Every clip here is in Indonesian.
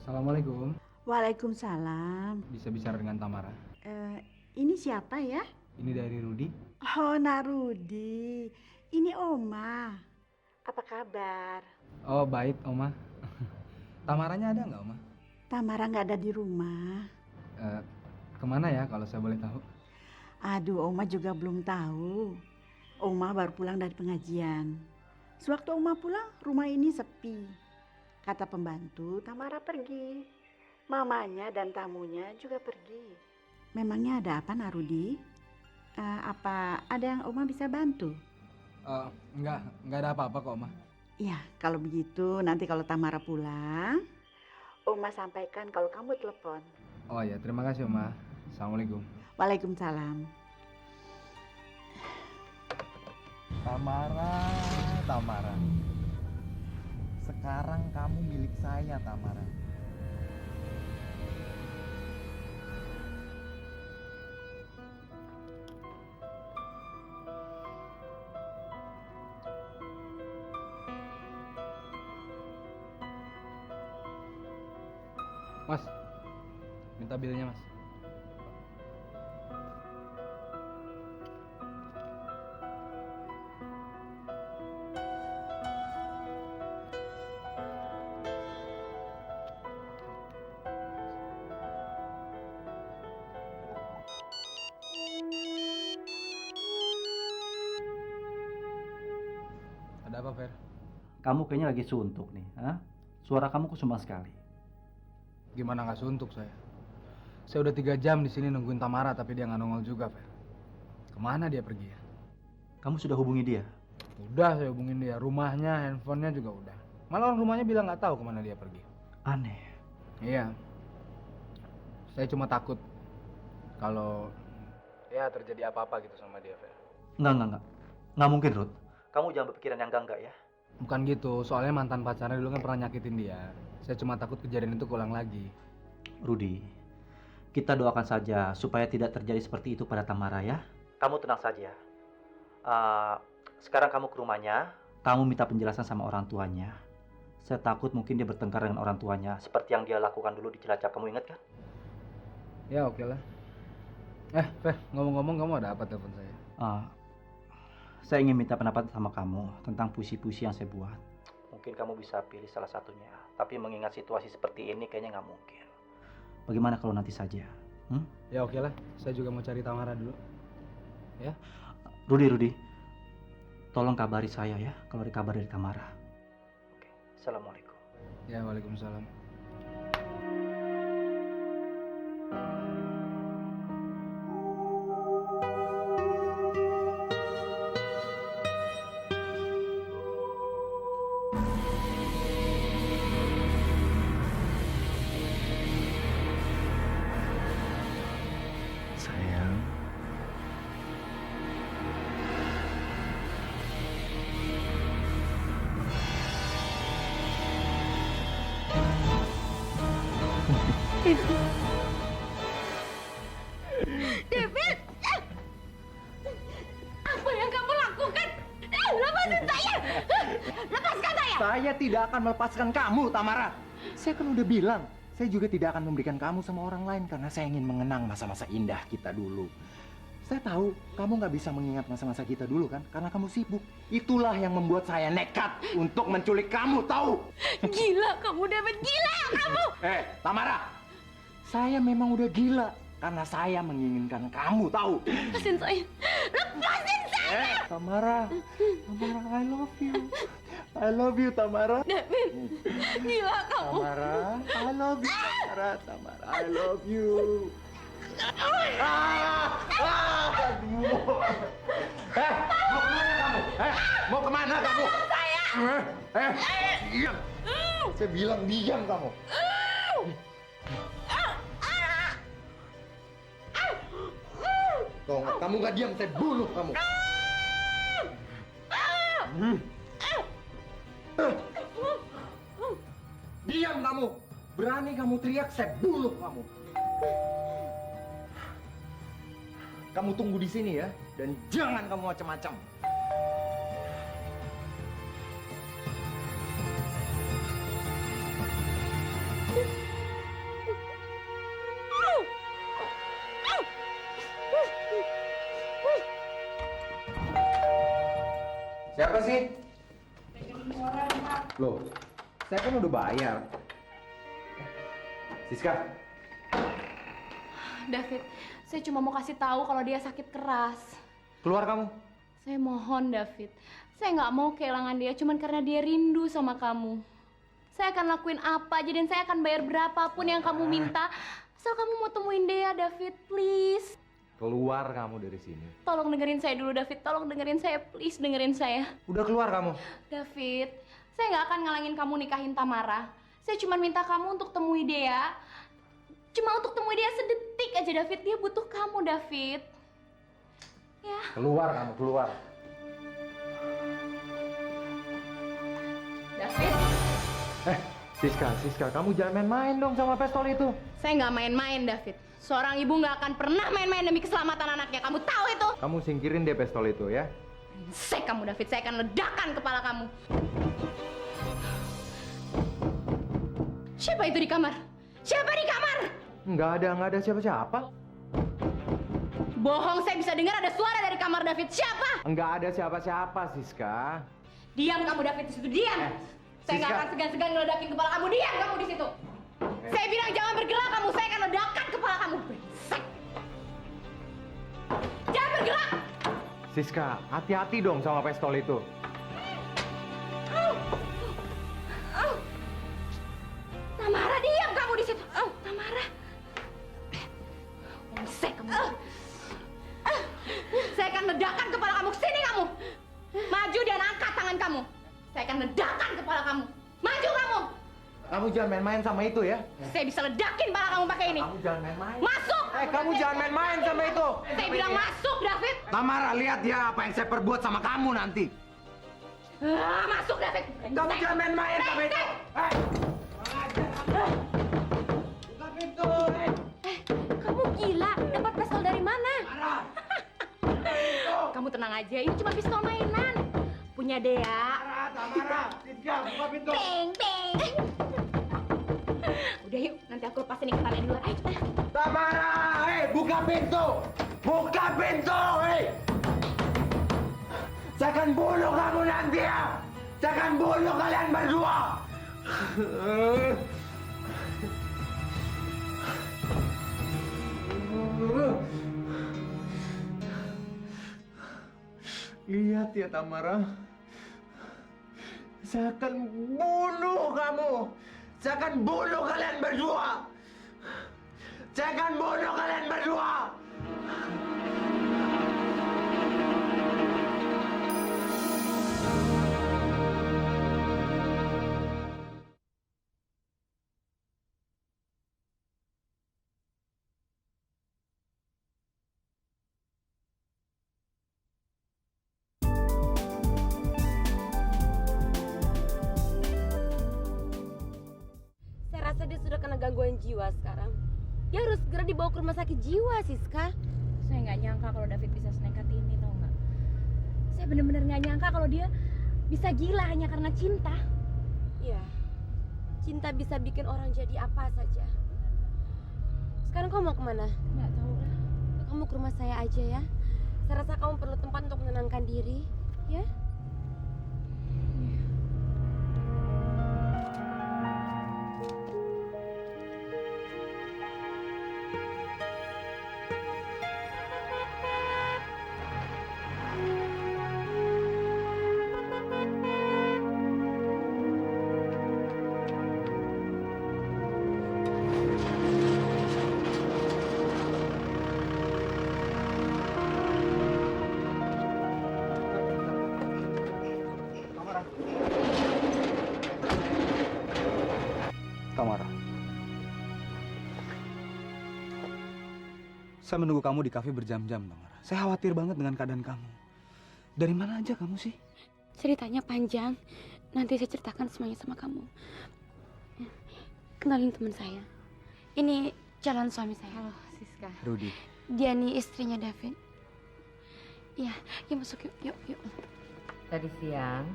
Assalamualaikum. Waalaikumsalam. Bisa bicara dengan Tamara. Ini siapa ya? Ini dari Rudi. Oh, Narudi. Ini Oma. Apa kabar? Oh, baik, Oma. Tamaranya ada nggak, Oma? Tamara nggak ada di rumah. Eh, Kemana ya kalau saya boleh tahu? Aduh, Oma juga belum tahu. Oma baru pulang dari pengajian. Sewaktu Oma pulang, rumah ini sepi. Kata pembantu, Tamara pergi. Mamanya dan tamunya juga pergi. Memangnya ada apa, Narudi? Apa ada yang Oma bisa bantu? Nggak ada apa-apa kok, Oma. Ya, kalau begitu nanti kalau Tamara pulang, Oma sampaikan kalau kamu telepon. Oh ya, terima kasih, Oma. Assalamualaikum. Waalaikumsalam. Tamara, Tamara. Sekarang kamu milik saya, Tamara. Mas, minta bilnya, Mas. Ada apa, Fer? Kamu kayaknya lagi suntuk nih, ha? Suara kamu kusuma sekali. Gimana nggak suntuk saya? Saya udah 3 jam di sini nungguin Tamara, tapi dia nggak nongol juga, Fer. Kemana dia pergi ya? Kamu sudah hubungi dia? Udah saya hubungin dia, rumahnya, handphonenya juga udah. Malah orang rumahnya bilang nggak tahu kemana dia pergi. Aneh. Iya. Saya cuma takut kalau ya terjadi apa-apa gitu sama dia, Fer. Enggak. Nggak mungkin, Ruth. Kamu jangan berpikiran yang enggak ya. Bukan gitu, soalnya mantan pacarnya dulu kan pernah nyakitin dia. Saya cuma takut kejadian itu keulang lagi. Rudi, kita doakan saja supaya tidak terjadi seperti itu pada Tamara ya. Kamu tenang saja. Sekarang kamu ke rumahnya, kamu minta penjelasan sama orang tuanya. Saya takut mungkin dia bertengkar dengan orang tuanya, seperti yang dia lakukan dulu di Cilacap. Kamu ingat kan? Ya oke lah. Fer, ngomong-ngomong kamu ada apa telepon saya? Saya ingin minta pendapat sama kamu tentang puisi-puisi yang saya buat. Mungkin kamu bisa pilih salah satunya. Tapi mengingat situasi seperti ini kayaknya nggak mungkin. Bagaimana kalau nanti saja? Ya oke lah, saya juga mau cari Tamara dulu. Ya. Rudi, tolong kabari saya ya kalau ada kabar dari Tamara. Oke, assalamualaikum. Ya, waalaikumsalam. Sayang. David, apa yang kamu lakukan? Lepasin saya! Lepaskan saya! Saya tidak akan melepaskan kamu, Tamara. Saya kan udah bilang, saya juga tidak akan memberikan kamu sama orang lain karena saya ingin mengenang masa-masa indah kita dulu. Saya tahu kamu nggak bisa mengingat masa-masa kita dulu kan, karena kamu sibuk. Itulah yang membuat saya nekat untuk menculik kamu, tahu? Gila kamu, David! Gila kamu! Tamara, saya memang udah gila karena saya menginginkan kamu, tahu? Lepasin saya! Lepasin saya! Tamara, I love you. I love you, Tamara. David, gila kamu! Tamara, I love you, Tamara, I love you. Aduh. Mau kemana kamu? Diam. Saya bilang diam kamu. Kalau kamu nggak diam, saya bunuh kamu. Diam kamu. Berani kamu teriak, saya bunuh kamu. Kamu tunggu di sini ya, dan jangan kamu macam-macam. Siapa sih? Loh, saya kan udah bayar. Siska, David, saya cuma mau kasih tahu kalau dia sakit keras. keluar kamu. Saya mohon, David. Saya nggak mau kehilangan dia cuman karena dia rindu sama kamu. Saya akan lakuin apa aja dan saya akan bayar berapapun yang kamu minta. Asal kamu mau temuin dia, David, please. Keluar kamu dari sini. Tolong dengerin saya dulu, David. Tolong dengerin saya, please dengerin saya. Udah keluar kamu. David, saya nggak akan ngalangin kamu nikahin Tamara. Saya cuma minta kamu untuk temui dia. Cuma untuk temui dia sedetik aja, David. Dia butuh kamu, David. Ya. Keluar kamu, keluar. David, Siska, kamu jangan main-main dong sama pistol itu. saya nggak main-main, David. Seorang ibu nggak akan pernah main-main demi keselamatan anaknya. Kamu tahu itu? Kamu singkirin deh pistol itu ya. Brengsek kamu, David. Saya akan ledakan kepala kamu. Siapa itu di kamar? Siapa di kamar? Nggak ada siapa-siapa. Bohong, saya bisa dengar ada suara dari kamar David. Siapa? Nggak ada siapa-siapa, Siska. Diam kamu, David, di situ. Diam. Saya nggak Siska. akan segan-segan ngeledakin kepala kamu. Diam kamu di situ. Saya bilang jangan bergerak kamu. Saya akan ledakan kepala kamu. Brengsek. Jangan bergerak. Siska, hati-hati dong sama pistol itu. Tamara, diam kamu di situ. Tamara. Brengsek kamu. Saya akan ledakan kepala kamu. Sini kamu. Maju dan angkat tangan kamu. Saya akan ledakan kepala kamu. Maju kamu. Kamu jangan main-main sama itu ya. Saya bisa ledakin kepala kamu pakai ini. Kamu jangan main-main. Masuk. Kamu jangan main-main sama itu. Saya bilang masuk, David. Tamara, lihat ya apa yang saya perbuat sama kamu nanti. Masuk, David. Kamu jangan main-main sama itu. Buka pintu. Kamu gila. Dapat pistol dari mana? Kamu tenang aja. Ini cuma pistol mainan. Punya Dea. Tamara, Siska, buka pintu. Peng, peng. Udah yuk, nanti aku lepasin ikatannya di luar. Ayo kita. Tamara, buka pintu. Buka pintu, Saya akan bunuh kamu nanti ya. Saya akan bunuh kalian berdua. Lihat ya Tamara. Saya akan bunuh kamu. Saya akan bunuh kalian berdua. Saya akan bunuh kalian berdua. Saya rasa dia sudah kena gangguan jiwa sekarang. Dia harus segera dibawa ke rumah sakit jiwa, Siska. Saya nggak nyangka kalau David bisa senekat ini, tau nggak? Saya benar-benar nggak nyangka kalau dia bisa gila hanya karena cinta. Iya, cinta bisa bikin orang jadi apa saja. Sekarang kamu mau kemana? Nggak tahu lah. Kamu ke rumah saya aja ya. Saya rasa kamu perlu tempat untuk menenangkan diri, ya. Tamara. Saya menunggu kamu di kafe berjam-jam, Tamara. Saya khawatir banget dengan keadaan kamu. Dari mana aja kamu sih? Ceritanya panjang. Nanti saya ceritakan semuanya sama kamu. Kenalin teman saya. Ini calon suami saya. Halo, Siska. Rudy. Dia nih istrinya David. Iya, yuk masuk yuk, yuk. Tadi siang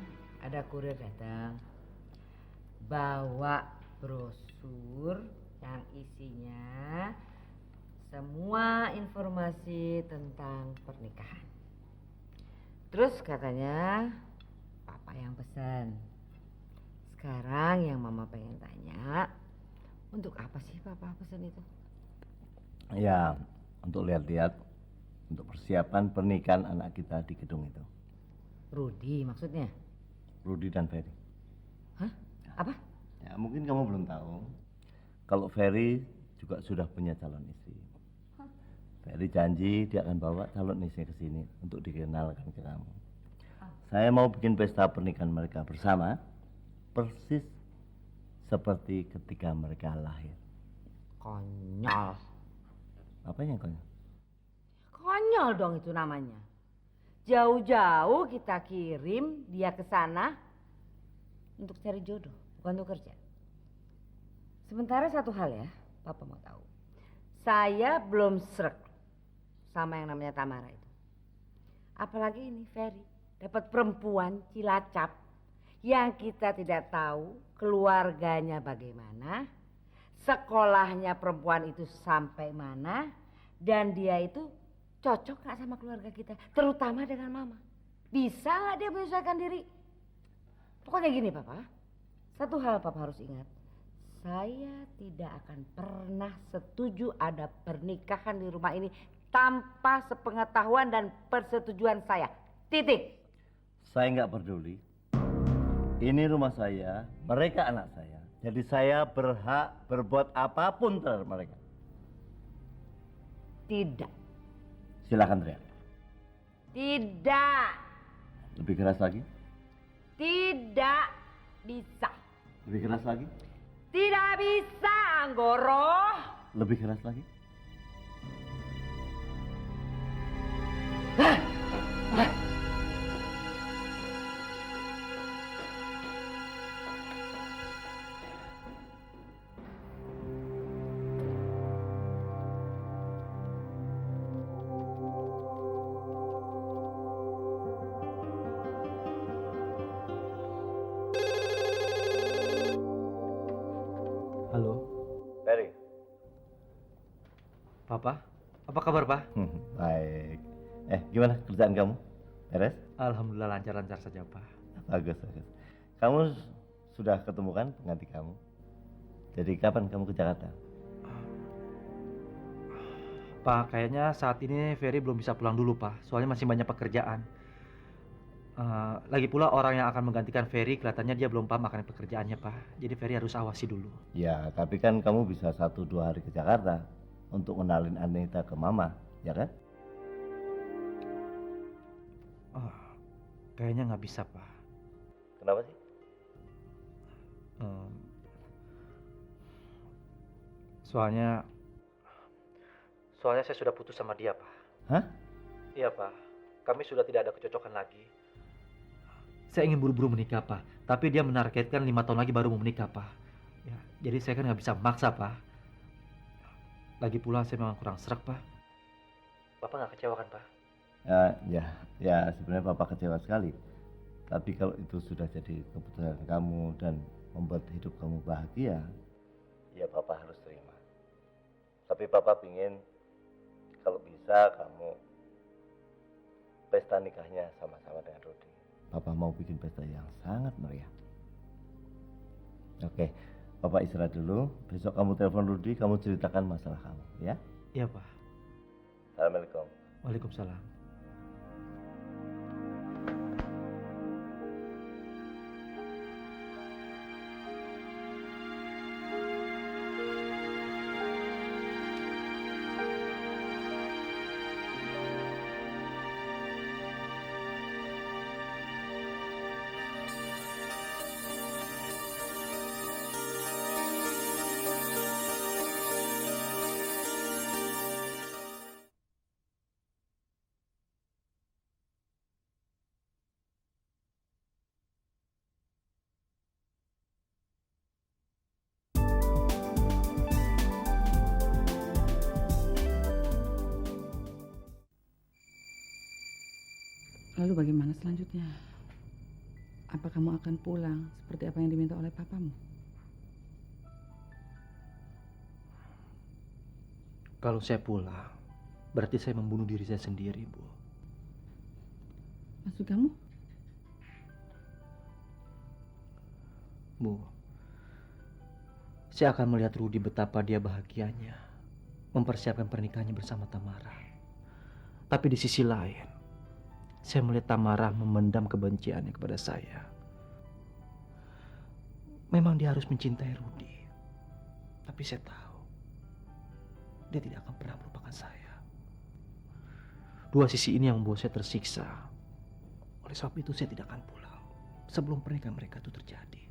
ada kurir datang bawa brosur yang isinya semua informasi tentang pernikahan. Terus katanya papa yang pesan. Sekarang yang mama pengen tanya, untuk apa sih papa pesan itu? Ya, untuk lihat-lihat, untuk persiapan pernikahan anak kita di gedung itu. Rudi maksudnya? Rudy dan Ferry. Hah? Apa? Ya, mungkin kamu belum tahu. Kalau Ferry juga sudah punya calon istri. Ferry janji dia akan bawa calon istri ke sini untuk dikenalkan ke kamu. Saya mau bikin pesta pernikahan mereka bersama, persis seperti ketika mereka lahir. Konyol. Apa yang konyol? Konyol dong itu namanya. Jauh-jauh kita kirim dia ke sana untuk cari jodoh, bukan untuk kerja. Sementara satu hal ya, papa mau tahu. Saya belum srek sama yang namanya Tamara itu. Apalagi ini Ferry dapat perempuan Cilacap yang kita tidak tahu keluarganya bagaimana, sekolahnya perempuan itu sampai mana, dan dia itu cocok gak sama keluarga kita, terutama dengan mama. Bisa gak dia menyesuaikan diri? Pokoknya gini papa, satu hal papa harus ingat. Saya tidak akan pernah setuju ada pernikahan di rumah ini tanpa sepengetahuan dan persetujuan saya. Titik. Saya nggak peduli. Ini rumah saya, mereka anak saya. Jadi saya berhak berbuat apapun terhadap mereka. Tidak. Silakan teriak. Tidak. Lebih keras lagi. Tidak bisa. Lebih keras lagi. Tidak bisa, Anggoro. Lebih keras lagi. Halo, Ferry. Papa. Apa kabar, Pak? Baik. Gimana kerjaan kamu? Beres? Alhamdulillah lancar-lancar saja, Pak. Bagus, bagus. Kamu sudah ketemu kan pengganti kamu? Jadi kapan kamu ke Jakarta? Pak, kayaknya saat ini Ferry belum bisa pulang dulu, Pak. Soalnya masih banyak pekerjaan. Lagi pula orang yang akan menggantikan Ferry kelihatannya dia belum paham akan pekerjaannya, Pak. Jadi Ferry harus awasi dulu. Ya, tapi kan kamu bisa 1-2 hari ke Jakarta untuk kenalin Anita ke Mama, ya kan? Oh, kayaknya nggak bisa, Pak. Kenapa sih? Soalnya saya sudah putus sama dia, Pak. Hah? Iya, Pak. Kami sudah tidak ada kecocokan lagi. Saya ingin buru-buru menikah, Pak. Tapi dia menargetkan 5 tahun lagi baru mau menikah, Pak. Ya, jadi saya kan nggak bisa memaksa, Pak. Lagi pula saya memang kurang serak, Pak. Bapak nggak kecewa kan, Pak? Ya, sebenarnya Papa kecewa sekali. Tapi kalau itu sudah jadi keputusan kamu dan membuat hidup kamu bahagia, ya Papa harus terima. Tapi Papa pingin kalau bisa kamu pesta nikahnya sama-sama dengan Rudy. Papa mau bikin pesta yang sangat meriah. Oke, Papa istirahat dulu. Besok kamu telepon Rudy, kamu ceritakan masalah kamu, ya? Iya, Pak. Assalamualaikum. Waalaikumsalam. Lalu bagaimana selanjutnya? Apa kamu akan pulang seperti apa yang diminta oleh papamu? Kalau saya pulang, berarti saya membunuh diri saya sendiri, Bu. Maksud kamu? Bu, saya akan melihat Rudi betapa dia bahagianya mempersiapkan pernikahannya bersama Tamara. Tapi di sisi lain, saya melihat Tamara memendam kebenciannya kepada saya. Memang dia harus mencintai Rudi, tapi saya tahu dia tidak akan pernah melupakan saya. Dua sisi ini yang membuat saya tersiksa. Oleh sebab itu saya tidak akan pulang sebelum pernikahan mereka itu terjadi.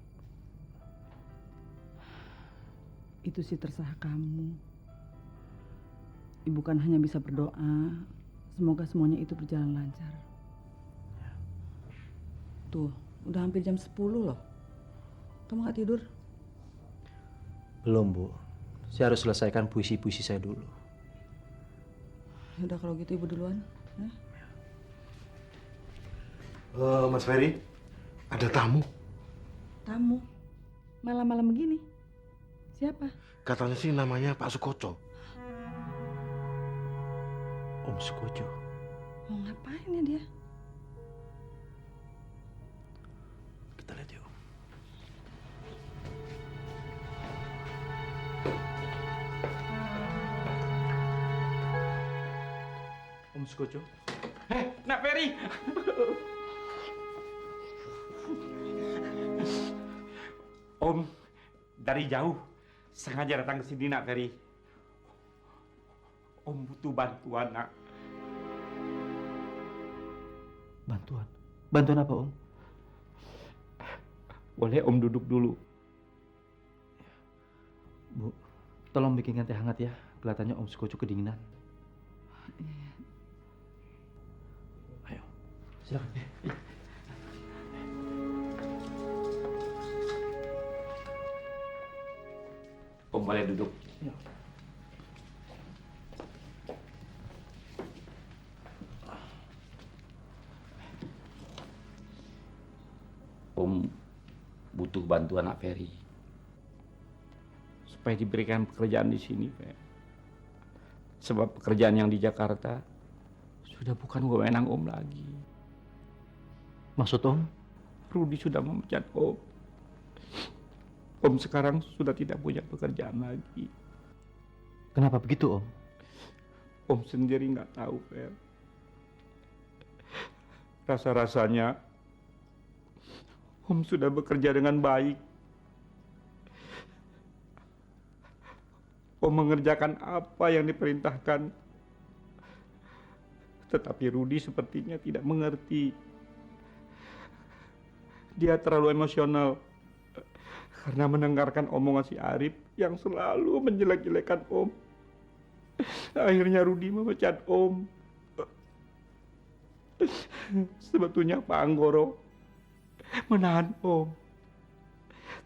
Itu sih terserah kamu. Ibu kan hanya bisa berdoa. Semoga semuanya itu berjalan lancar. Tuh, udah hampir jam 10 loh. Kamu gak tidur? Belum, Bu. Saya harus selesaikan puisi-puisi saya dulu. Udah kalau gitu ibu duluan. Ya? Mas Ferry, ada tamu. Tamu? Malam-malam begini? Siapa? Katanya sih namanya Pak Sukoco. Om Sukojo. Mau ngapain ya dia? Kita lihat yuk. Om Sukojo. Nak Ferry. Om dari jauh sengaja datang ke sini, Nak Ferry. Om butuh bantuan, Nak. Bantuan? Bantuan apa, Om? Boleh Om duduk dulu? Bu, tolong bikinkan teh hangat ya. Kelihatannya Om Sukojo kedinginan. Ayo, silakan. Om boleh duduk. Ya. Om butuh bantuan Nak Ferry supaya diberikan pekerjaan di sini, Fer. Sebab pekerjaan yang di Jakarta sudah bukan wewenang Om lagi. Maksud Om? Rudi sudah memecat Om. Om sekarang sudah tidak punya pekerjaan lagi. Kenapa begitu, Om? Om sendiri nggak tahu, Fer. Rasa-rasanya Om sudah bekerja dengan baik. Om mengerjakan apa yang diperintahkan. Tetapi Rudi sepertinya tidak mengerti. Dia terlalu emosional karena mendengarkan omongan si Arif yang selalu menjelek-jelekan Om. Akhirnya Rudi memecat Om. Sebetulnya Pak Anggoro menahan Om.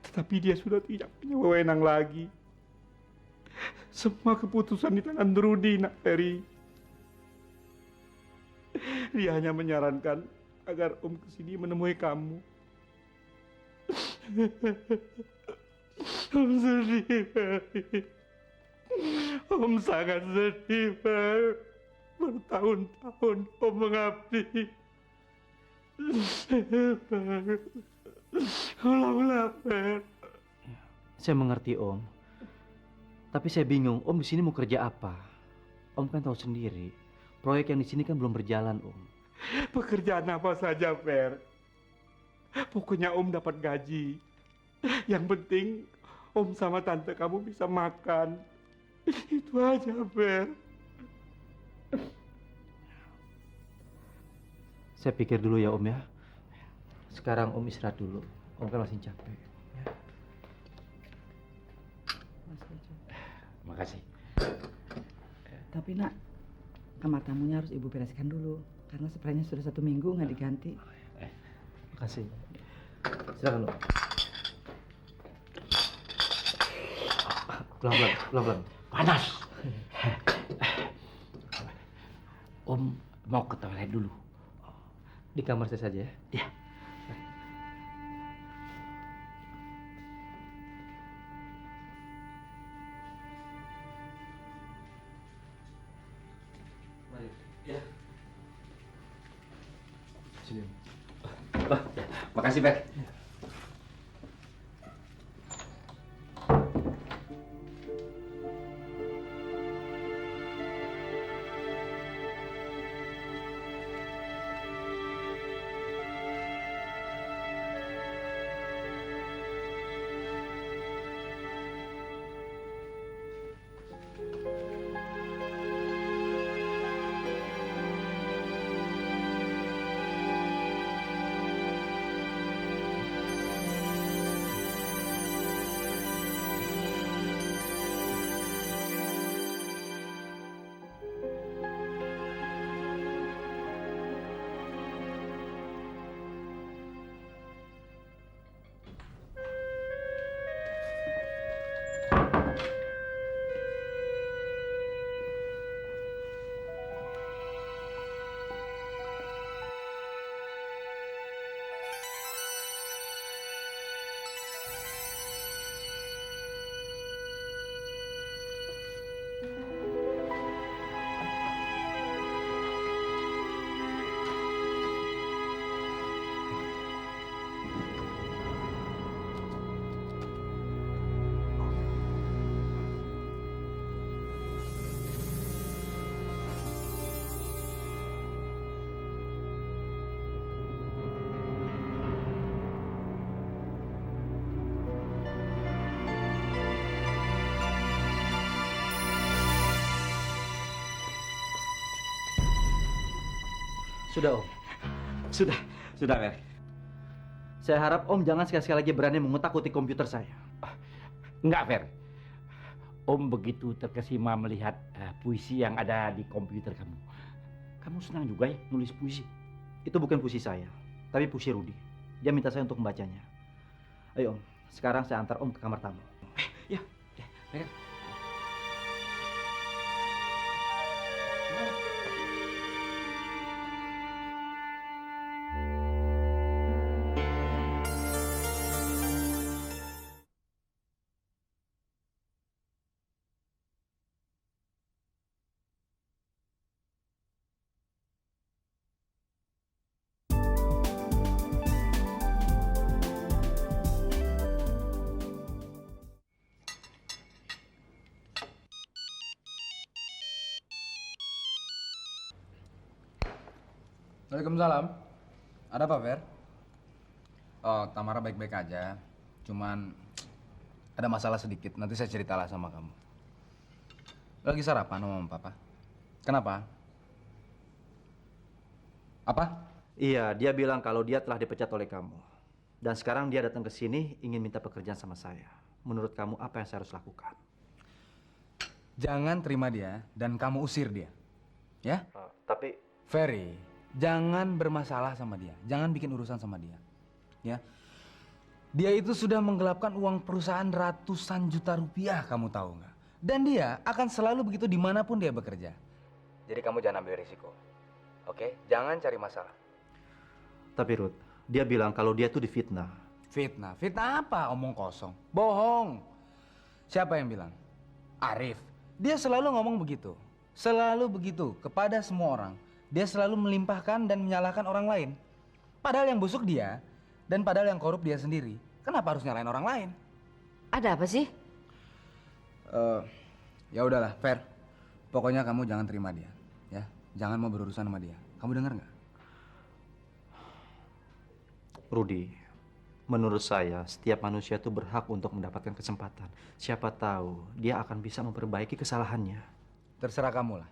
Tetapi dia sudah tidak punya wewenang lagi. Semua keputusan di tangan Rudi, Nak Ferry. Dia hanya menyarankan agar Om kesini menemui kamu. Om sedih, Ferry. Om sangat sedih, Fer. Bertahun-tahun Om mengabdi. Fer. Tolonglah, Fer. Saya mengerti, Om. Tapi saya bingung, Om di sini mau kerja apa? Om kan tahu sendiri, proyek yang di sini kan belum berjalan, Om. Pekerjaan apa saja, Fer. Pokoknya Om dapat gaji. Yang penting Om sama tante kamu bisa makan. Itu aja, Fer. Saya pikir dulu ya, Om ya. Sekarang Om istirahat dulu. Om kan masih capek. Ya. Makasih. Tapi nak, kamar tamunya harus ibu bereskan dulu. Karena spraynya sudah 1 minggu nggak diganti. Makasih. Silakan, Om. Pelan-pelan, pelan-pelan. Panas. Om mau ke toilet dulu. Di kamar saya saja ya. Ya. Mari. Ya. Sini. Makasih, Fer. Sudah Om. Sudah Fer. Saya harap Om jangan sekali-sekali lagi berani mengutak-utik komputer saya. Enggak, Fer. Om begitu terkesima melihat puisi yang ada di komputer kamu. Kamu senang juga ya nulis puisi? Itu bukan puisi saya, tapi puisi Rudi. Dia minta saya untuk membacanya. Ayo Om, sekarang saya antar Om ke kamar tamu. Ya, Fer. Waalaikumsalam. Ada apa, Fer? Oh, Tamara baik-baik aja. Cuman ada masalah sedikit. Nanti saya ceritalah sama kamu. Lagi sarapan sama Mama Papa? Kenapa? Apa? Iya, dia bilang kalau dia telah dipecat oleh kamu. Dan sekarang dia datang ke sini ingin minta pekerjaan sama saya. Menurut kamu apa yang saya harus lakukan? Jangan terima dia dan kamu usir dia. Ya? Tapi Ferry, jangan bermasalah sama dia. Jangan bikin urusan sama dia. Ya. Dia itu sudah menggelapkan uang perusahaan ratusan juta rupiah, kamu tahu nggak? Dan dia akan selalu begitu dimanapun dia bekerja. Jadi kamu jangan ambil risiko. Oke? Jangan cari masalah. Tapi Ruth, dia bilang kalau dia itu difitnah. Fitnah? Fitnah apa? Omong kosong. Bohong. Siapa yang bilang? Arif. Dia selalu ngomong begitu. Selalu begitu kepada semua orang. Dia selalu melimpahkan dan menyalahkan orang lain. Padahal yang busuk dia dan padahal yang korup dia sendiri. Kenapa harus nyalain orang lain? Ada apa sih? Ya udahlah, Fer. Pokoknya kamu jangan terima dia, ya. Jangan mau berurusan sama dia. Kamu dengar nggak? Rudi, menurut saya setiap manusia itu berhak untuk mendapatkan kesempatan. Siapa tahu dia akan bisa memperbaiki kesalahannya. Terserah kamu lah.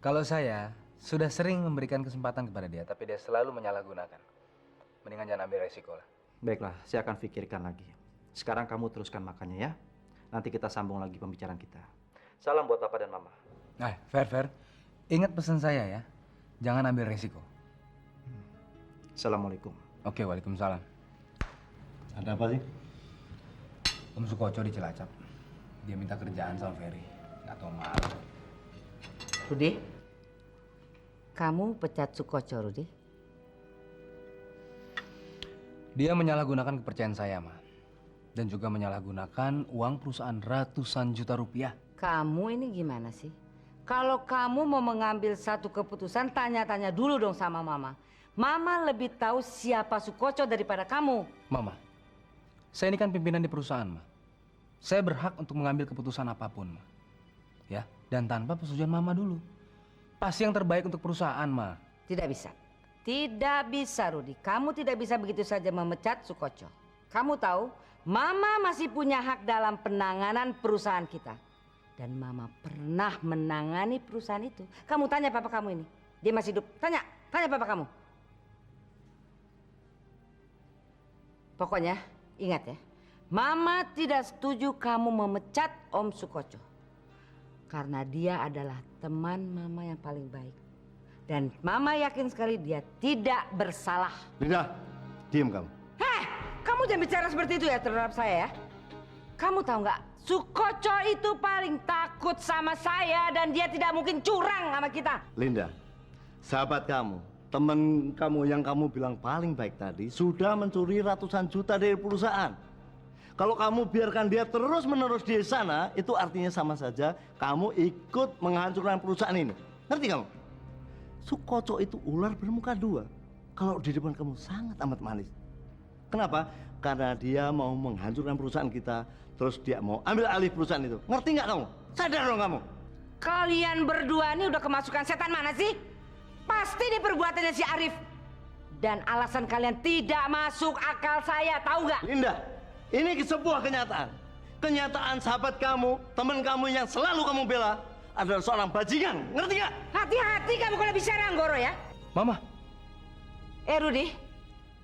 Kalau saya sudah sering memberikan kesempatan kepada dia, tapi dia selalu menyalahgunakan. Mendingan jangan ambil resiko lah. Baiklah, saya akan pikirkan lagi. Sekarang kamu teruskan makannya ya. Nanti kita sambung lagi pembicaraan kita. Salam buat Papa dan Mama. Nah, Fer. Ingat pesan saya ya. Jangan ambil resiko. Assalamualaikum. Oke, waalaikumsalam. Ada apa sih? Om Sukoco di Cilacap. Dia minta kerjaan sama Ferry. Nggak tahu malu. Rudi, kamu pecat Sukoco, Rudi? Dia menyalahgunakan kepercayaan saya, Ma. Dan juga menyalahgunakan uang perusahaan ratusan juta rupiah. Kamu ini gimana sih? Kalau kamu mau mengambil satu keputusan, tanya-tanya dulu dong sama Mama. Mama lebih tahu siapa Sukoco daripada kamu. Mama, saya ini kan pimpinan di perusahaan, Ma. Saya berhak untuk mengambil keputusan apapun, Ma. Ya, dan tanpa persetujuan Mama dulu. Pasti yang terbaik untuk perusahaan, Ma. Tidak bisa. Tidak bisa, Rudi. Kamu tidak bisa begitu saja memecat Sukoco. Kamu tahu, Mama masih punya hak dalam penanganan perusahaan kita. Dan Mama pernah menangani perusahaan itu. Kamu tanya papa kamu ini. Dia masih hidup. Tanya papa kamu. Pokoknya, ingat ya. Mama tidak setuju kamu memecat Om Sukoco. Karena dia adalah teman Mama yang paling baik. Dan Mama yakin sekali dia tidak bersalah. Linda, diam kamu. Heh, kamu jangan bicara seperti itu ya terhadap saya ya. Kamu tahu nggak, Sukoco itu paling takut sama saya dan dia tidak mungkin curang sama kita. Linda, sahabat kamu, teman kamu yang kamu bilang paling baik tadi sudah mencuri ratusan juta dari perusahaan. Kalau kamu biarkan dia terus-menerus di sana, itu artinya sama saja kamu ikut menghancurkan perusahaan ini. Ngerti kamu? Sukoco itu ular bermuka dua. Kalau di depan kamu sangat amat manis. Kenapa? Karena dia mau menghancurkan perusahaan kita, terus dia mau ambil alih perusahaan itu. Ngerti nggak kamu? Sadar dong kamu. Kalian berdua ini udah kemasukan setan mana sih? Pasti di perbuatannya si Arif. Dan alasan kalian tidak masuk akal saya, tahu nggak? Linda, ini sebuah kenyataan. Kenyataan sahabat kamu, teman kamu yang selalu kamu bela adalah seorang bajingan. Ngerti nggak? Hati-hati kamu kalau bicara Anggoro ya. Mama. Rudi,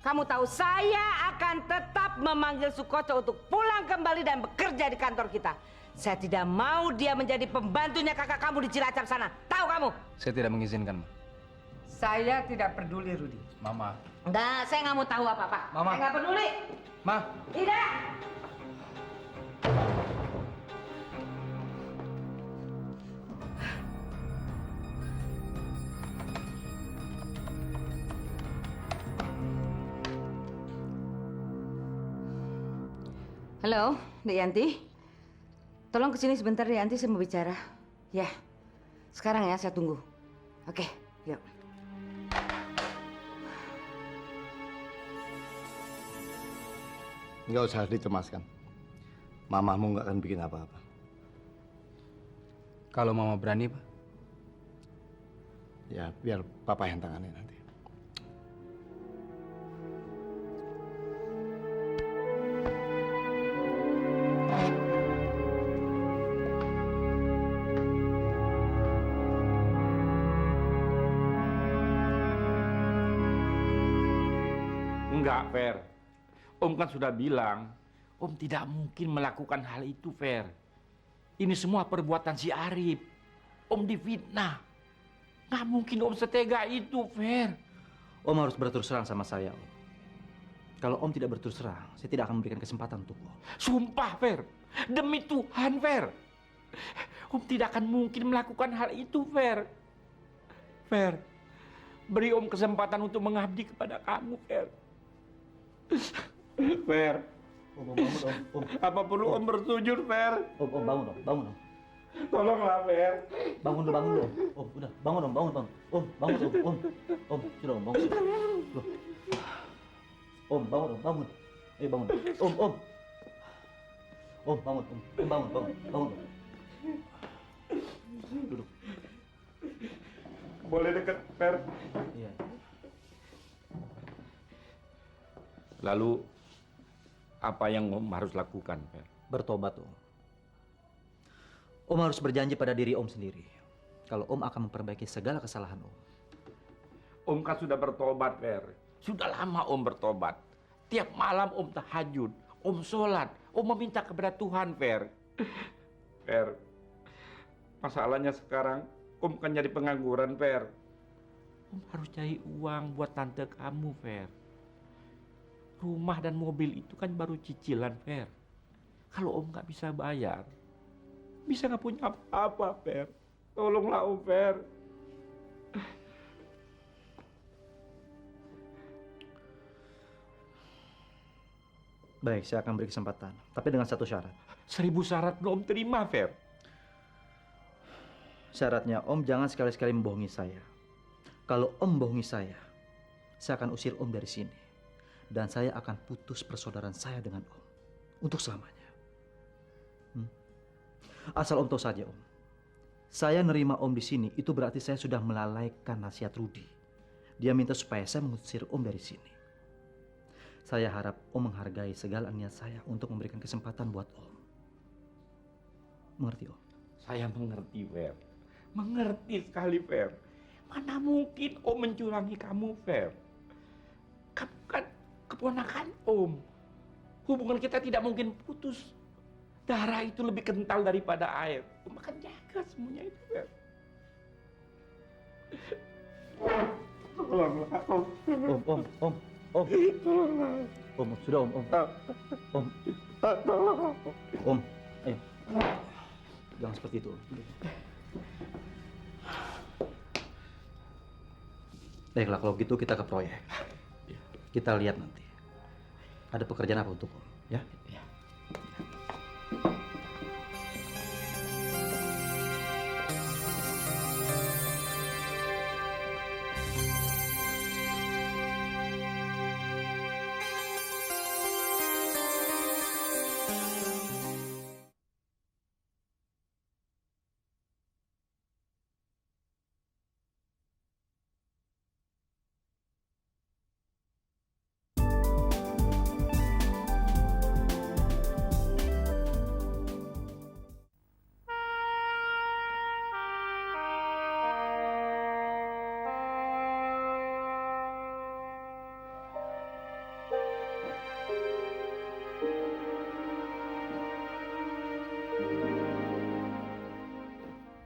kamu tahu saya akan tetap memanggil Sukoco untuk pulang kembali dan bekerja di kantor kita. Saya tidak mau dia menjadi pembantunya kakak kamu di Cilacap sana. Tahu kamu? Saya tidak mengizinkan, Ma. Saya tidak peduli, Rudi. Mama. Enggak, saya nggak mau tahu apa-apa. Mama. Saya nggak peduli. Ma. Tidak. Halo, Dek Yanti. Tolong kesini sebentar, Dek Yanti, saya mau bicara. Ya, sekarang ya, saya tunggu. Oke, yuk. Nggak usah dicemaskan. Mamamu nggak akan bikin apa-apa. Kalau Mama berani, Pak. Ya, biar papa yang tangani nanti. Enggak, Fer. Om kan sudah bilang, Om tidak mungkin melakukan hal itu, Fer. Ini semua perbuatan si Arif. Om difitnah. Nggak mungkin Om setega itu, Fer. Om harus berterus terang sama saya, Om. Kalau Om tidak berterus terang, saya tidak akan memberikan kesempatan untuk Om. Sumpah, Fer. Demi Tuhan, Fer. Om tidak akan mungkin melakukan hal itu, Fer. Fer, beri Om kesempatan untuk mengabdi kepada kamu, Fer. Fer. Om, bangun, Om. Apa perlu Om bersujud, Fer? Om, bangun, Om. Bangun, Om. Tolonglah, Fer. Bangun dulu, Om. Om, udah. Bangun, Om. Bangun. Om, bangun, Om. Om, sudah, Om. Bangun. Loh. Om, bangun, Om. Bangun. Ayo, bangun. Om. Om, bangun, Om. Om, bangun. Bangun, Om. Duduk. Boleh dekat, Fer? Iya. Lalu, apa yang Om harus lakukan, Fer? Bertobat, Om. Om harus berjanji pada diri Om sendiri. Kalau Om akan memperbaiki segala kesalahan Om. Om kan sudah bertobat, Fer. Sudah lama Om bertobat. Tiap malam Om tahajud, Om sholat, Om meminta kepada Tuhan, Fer. Fer, masalahnya sekarang Om kan jadi pengangguran, Fer. Om harus cari uang buat tante kamu, Fer. Rumah dan mobil itu kan baru cicilan, Fer. Kalau Om nggak bisa bayar, bisa nggak punya apa-apa, Fer. Tolonglah Om, Fer. Baik, saya akan beri kesempatan. Tapi dengan satu syarat. 1000 syarat belum terima, Fer. Syaratnya Om jangan sekali-sekali membohongi saya. Kalau Om membohongi saya akan usir Om dari sini. Dan saya akan putus persaudaraan saya dengan Om. Untuk selamanya. Asal Om tahu saja, Om. Saya nerima Om di sini, itu berarti saya sudah melalaikan nasihat Rudi. Dia minta supaya saya mengusir Om dari sini. Saya harap Om menghargai segala niat saya untuk memberikan kesempatan buat Om. Mengerti, Om? Saya mengerti, Fer. Mengerti sekali, Fer. Mana mungkin Om mencurangi kamu, Fer. Kamu kan keponakan Om. Hubungan kita tidak mungkin putus. Darah itu lebih kental daripada air. Om akan jaga semuanya itu, Fer. Tolonglah, Om. Om. Tolonglah. Om, sudah Om. Om. Tolong. Om, ayo. Jangan seperti itu, Om. Baiklah, kalau gitu kita ke proyek. Kita lihat nanti. Ada pekerjaan apa untuk Om, ya?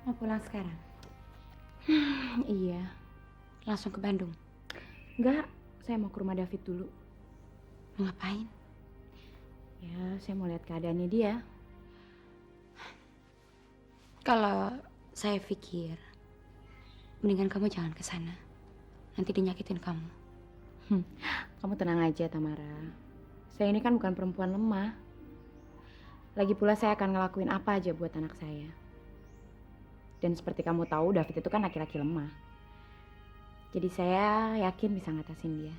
Mau pulang sekarang? Iya. Langsung ke Bandung? Enggak, saya mau ke rumah David dulu. Mau ngapain? Ya, saya mau lihat keadaannya dia. Kalau saya pikir, mendingan kamu jangan ke sana. Nanti dinyakitin kamu. Kamu tenang aja, Tamara. Saya ini kan bukan perempuan lemah. Lagi pula saya akan ngelakuin apa aja buat anak saya. Dan seperti kamu tahu, David itu kan laki-laki lemah. Jadi saya yakin bisa ngatasin dia.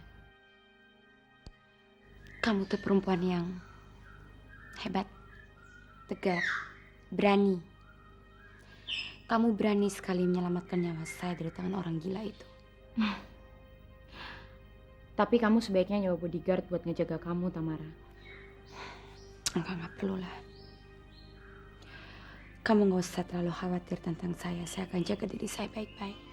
Kamu tuh perempuan yang hebat, tegar, berani. Kamu berani sekali menyelamatkan nyawa saya dari tangan orang gila itu. Tapi kamu sebaiknya nyawa bodyguard buat ngejaga kamu, Tamara. Enggak perlu lah. Kamu nggak usah terlalu khawatir tentang saya. Saya akan jaga diri saya baik-baik.